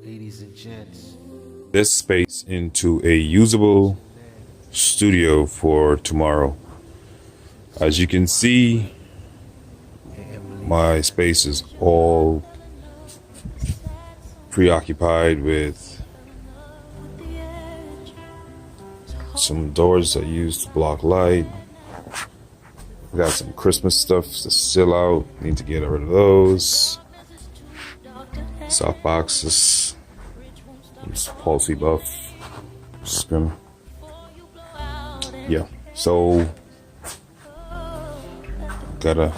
Ladies and gents, this space into a usable studio for tomorrow. As you can see, my space is all preoccupied with some doors I use to block light. I got some Christmas stuff to still out. Need to get rid of those. Soft boxes. Some policy buff. Just gonna, yeah. So gotta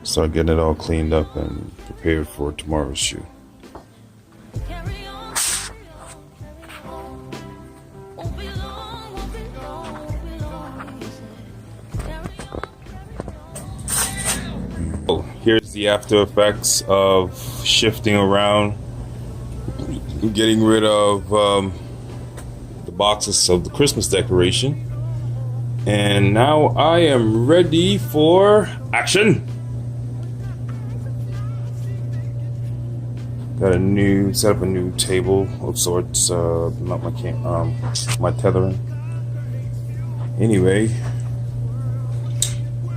start getting it all cleaned up and prepared for tomorrow's shoot. Oh, here's the after effects of shifting around, getting rid of the boxes of the Christmas decoration. And now I am ready for action. Got set up a new table of sorts, not my tethering. Anyway,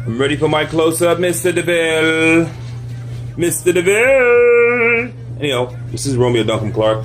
I'm ready for my close-up, Mr. DeVille. Mr. DeVille! Anyhow, this is Romeo Duncombe-Clarke.